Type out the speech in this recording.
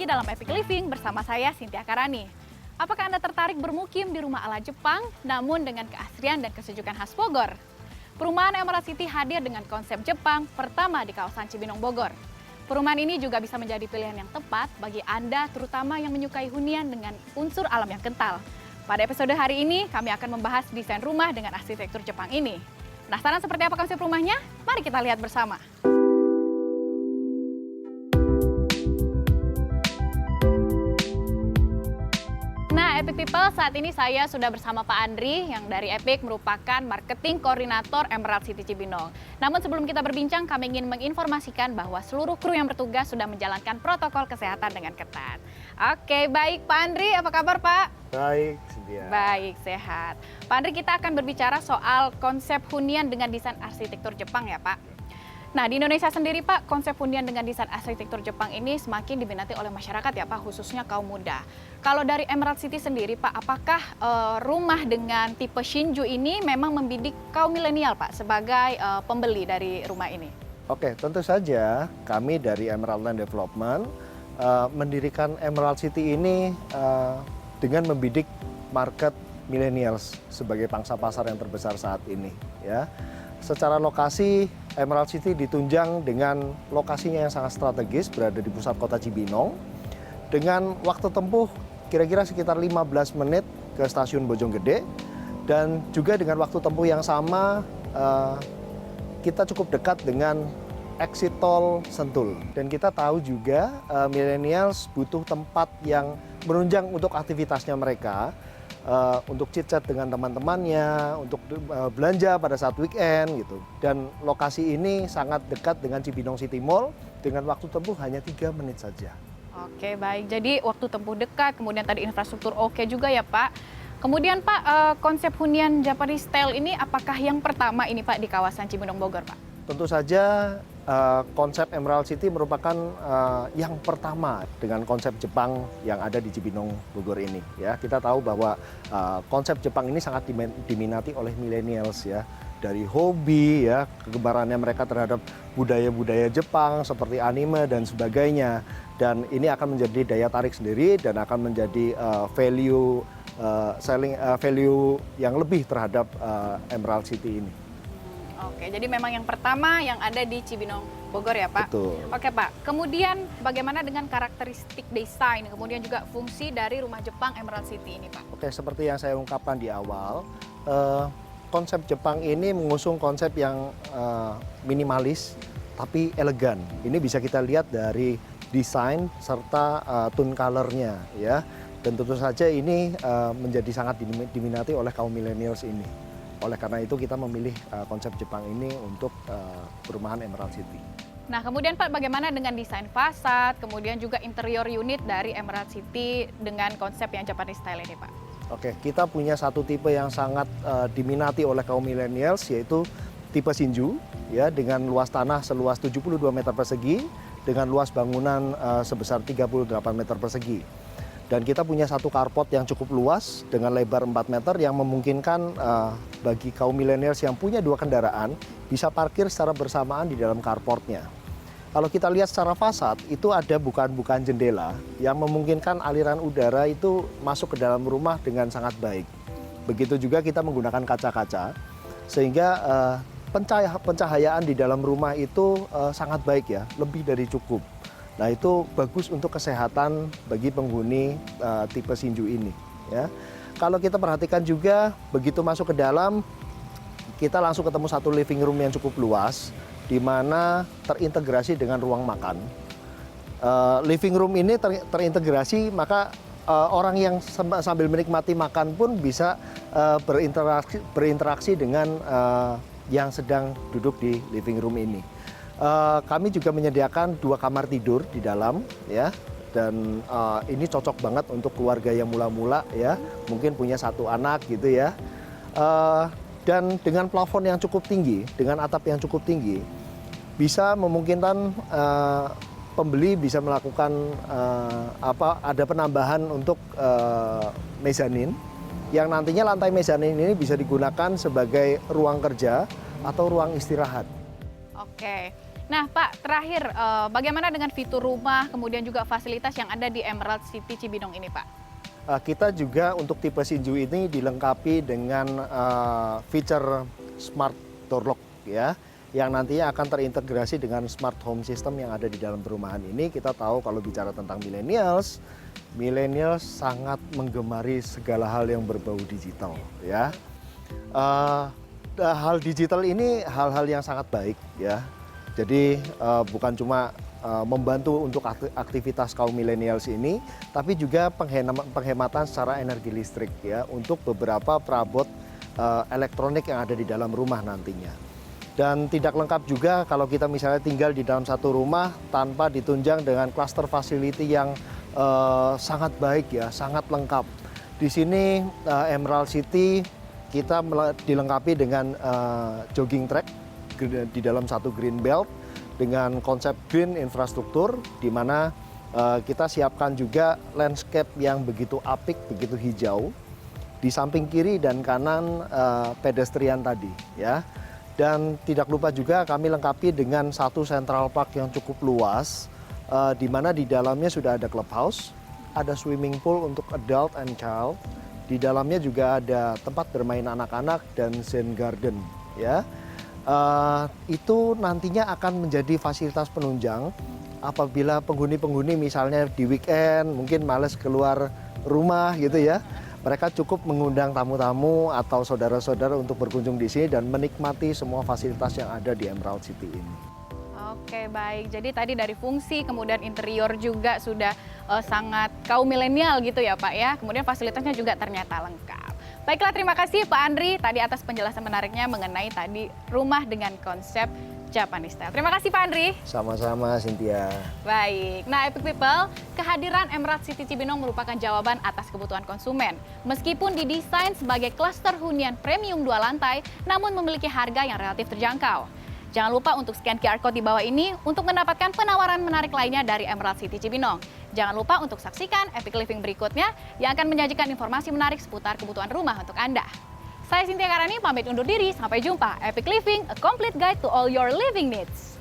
dalam Epic Living bersama saya, Cynthia Karani. Apakah Anda tertarik bermukim di rumah ala Jepang, namun dengan keasrian dan kesejukan khas Bogor? Perumahan Emerald City hadir dengan konsep Jepang pertama di kawasan Cibinong, Bogor. Perumahan ini juga bisa menjadi pilihan yang tepat bagi Anda, terutama yang menyukai hunian dengan unsur alam yang kental. Pada episode hari ini, kami akan membahas desain rumah dengan arsitektur Jepang ini. Penasaran seperti apa konsep rumahnya? Mari kita lihat bersama. Nah, Epic People, saat ini saya sudah bersama Pak Andri yang dari Epic merupakan marketing koordinator Emerald City Cibinong. Namun sebelum kita berbincang, kami ingin menginformasikan bahwa seluruh kru yang bertugas sudah menjalankan protokol kesehatan dengan ketat. Oke, baik Pak Andri, apa kabar Pak? Baik, Cynthia. Baik, sehat. Pak Andri, kita akan berbicara soal konsep hunian dengan desain arsitektur Jepang ya Pak. Nah, di Indonesia sendiri Pak, konsep hunian dengan desain arsitektur Jepang ini semakin diminati oleh masyarakat ya Pak, khususnya kaum muda. Kalau dari Emerald City sendiri Pak, apakah rumah dengan tipe Shinju ini memang membidik kaum milenial Pak sebagai pembeli dari rumah ini? Oke, tentu saja kami dari Emerald Land Development mendirikan Emerald City ini dengan membidik market millennials sebagai pangsa pasar yang terbesar saat ini ya. Secara lokasi, Emerald City ditunjang dengan lokasinya yang sangat strategis, berada di pusat kota Cibinong, dengan waktu tempuh kira-kira sekitar 15 menit ke stasiun Bojonggede, dan juga dengan waktu tempuh yang sama, kita cukup dekat dengan exit tol Sentul. Dan kita tahu juga millennials butuh tempat yang menunjang untuk aktivitasnya mereka, untuk chit-chat dengan teman-temannya, untuk belanja pada saat weekend gitu. Dan lokasi ini sangat dekat dengan Cibinong City Mall dengan waktu tempuh hanya 3 menit saja. Oke, baik. Jadi waktu tempuh dekat, kemudian tadi infrastruktur oke juga ya Pak. Kemudian Pak, konsep hunian Japanese style ini apakah yang pertama ini Pak di kawasan Cibinong Bogor Pak? Tentu saja konsep Emerald City merupakan yang pertama dengan konsep Jepang yang ada di Cibinong Bogor ini. Ya, kita tahu bahwa konsep Jepang ini sangat diminati oleh millennials ya, dari hobi ya, kegemarannya mereka terhadap budaya-budaya Jepang seperti anime dan sebagainya. Dan ini akan menjadi daya tarik sendiri dan akan menjadi value value yang lebih terhadap Emerald City ini. Oke, jadi memang yang pertama yang ada di Cibinong Bogor ya Pak? Betul. Oke Pak, kemudian bagaimana dengan karakteristik desain, kemudian juga fungsi dari rumah Jepang Emerald City ini Pak? Oke, seperti yang saya ungkapkan di awal, konsep Jepang ini mengusung konsep yang minimalis tapi elegan. Ini bisa kita lihat dari desain serta tone color-nya ya. Dan tentu saja ini menjadi sangat diminati oleh kaum millennials ini. Oleh karena itu kita memilih konsep Jepang ini untuk perumahan Emerald City. Nah, kemudian Pak, bagaimana dengan desain fasad, kemudian juga interior unit dari Emerald City dengan konsep yang Japanese style ini Pak? Oke, kita punya satu tipe yang sangat diminati oleh kaum millennials, yaitu tipe Shinju ya, dengan luas tanah seluas 72 meter persegi dengan luas bangunan sebesar 38 meter persegi. Dan kita punya satu carport yang cukup luas dengan lebar 4 meter yang memungkinkan bagi kaum millennials yang punya 2 kendaraan bisa parkir secara bersamaan di dalam carportnya. Kalau kita lihat secara fasad, itu ada bukaan-bukaan jendela yang memungkinkan aliran udara itu masuk ke dalam rumah dengan sangat baik. Begitu juga kita menggunakan kaca-kaca, sehingga pencahayaan di dalam rumah itu sangat baik ya, lebih dari cukup. Nah, itu bagus untuk kesehatan bagi penghuni tipe Shinju ini ya. Kalau kita perhatikan juga begitu masuk ke dalam, kita langsung ketemu satu living room yang cukup luas di mana terintegrasi dengan ruang makan. Living room ini terintegrasi, maka orang yang sambil menikmati makan pun bisa berinteraksi dengan yang sedang duduk di living room ini. Kami juga menyediakan 2 kamar tidur di dalam ya, dan ini cocok banget untuk keluarga yang mula-mula ya, mungkin punya 1 anak gitu ya. Dan dengan plafon yang cukup tinggi, dengan atap yang cukup tinggi, bisa memungkinkan pembeli bisa melakukan ada penambahan untuk mezanin, yang nantinya lantai mezanin ini bisa digunakan sebagai ruang kerja atau ruang istirahat. Oke. Nah, Pak, terakhir bagaimana dengan fitur rumah, kemudian juga fasilitas yang ada di Emerald City Cibinong ini, Pak? Kita juga untuk tipe Shinju ini dilengkapi dengan feature smart door lock ya, yang nantinya akan terintegrasi dengan smart home system yang ada di dalam perumahan ini. Kita tahu kalau bicara tentang millennials sangat menggemari segala hal yang berbau digital ya. Hal digital ini hal-hal yang sangat baik ya. Jadi bukan cuma membantu untuk aktivitas kaum millennials ini, tapi juga penghematan secara energi listrik ya untuk beberapa perabot elektronik yang ada di dalam rumah nantinya. Dan tidak lengkap juga kalau kita misalnya tinggal di dalam satu rumah tanpa ditunjang dengan cluster facility yang sangat baik ya, sangat lengkap. Di sini Emerald City kita dilengkapi dengan jogging track di dalam satu green belt dengan konsep green infrastruktur, di mana kita siapkan juga landscape yang begitu apik, begitu hijau di samping kiri dan kanan pedestrian tadi ya. Dan tidak lupa juga kami lengkapi dengan satu Central Park yang cukup luas, di mana di dalamnya sudah ada clubhouse, ada swimming pool untuk adult and child, di dalamnya juga ada tempat bermain anak-anak dan zen garden ya. Itu nantinya akan menjadi fasilitas penunjang apabila penghuni-penghuni misalnya di weekend mungkin males keluar rumah gitu ya. Mereka cukup mengundang tamu-tamu atau saudara-saudara untuk berkunjung di sini dan menikmati semua fasilitas yang ada di Emerald City ini. Oke, baik. Jadi tadi dari fungsi, kemudian interior juga sudah sangat kaum milenial gitu ya, Pak ya. Kemudian fasilitasnya juga ternyata lengkap. Baiklah, terima kasih Pak Andri tadi atas penjelasan menariknya mengenai tadi rumah dengan konsep Japanese style. Terima kasih Pak Andri. Sama-sama Cynthia. Baik, nah Epic People, kehadiran Emerald City Cibinong merupakan jawaban atas kebutuhan konsumen. Meskipun didesain sebagai klaster hunian premium 2 lantai, namun memiliki harga yang relatif terjangkau. Jangan lupa untuk scan QR Code di bawah ini untuk mendapatkan penawaran menarik lainnya dari Emerald City Cibinong. Jangan lupa untuk saksikan Epic Living berikutnya yang akan menyajikan informasi menarik seputar kebutuhan rumah untuk Anda. Saya Cynthia Karani pamit undur diri, sampai jumpa. Epic Living, a complete guide to all your living needs.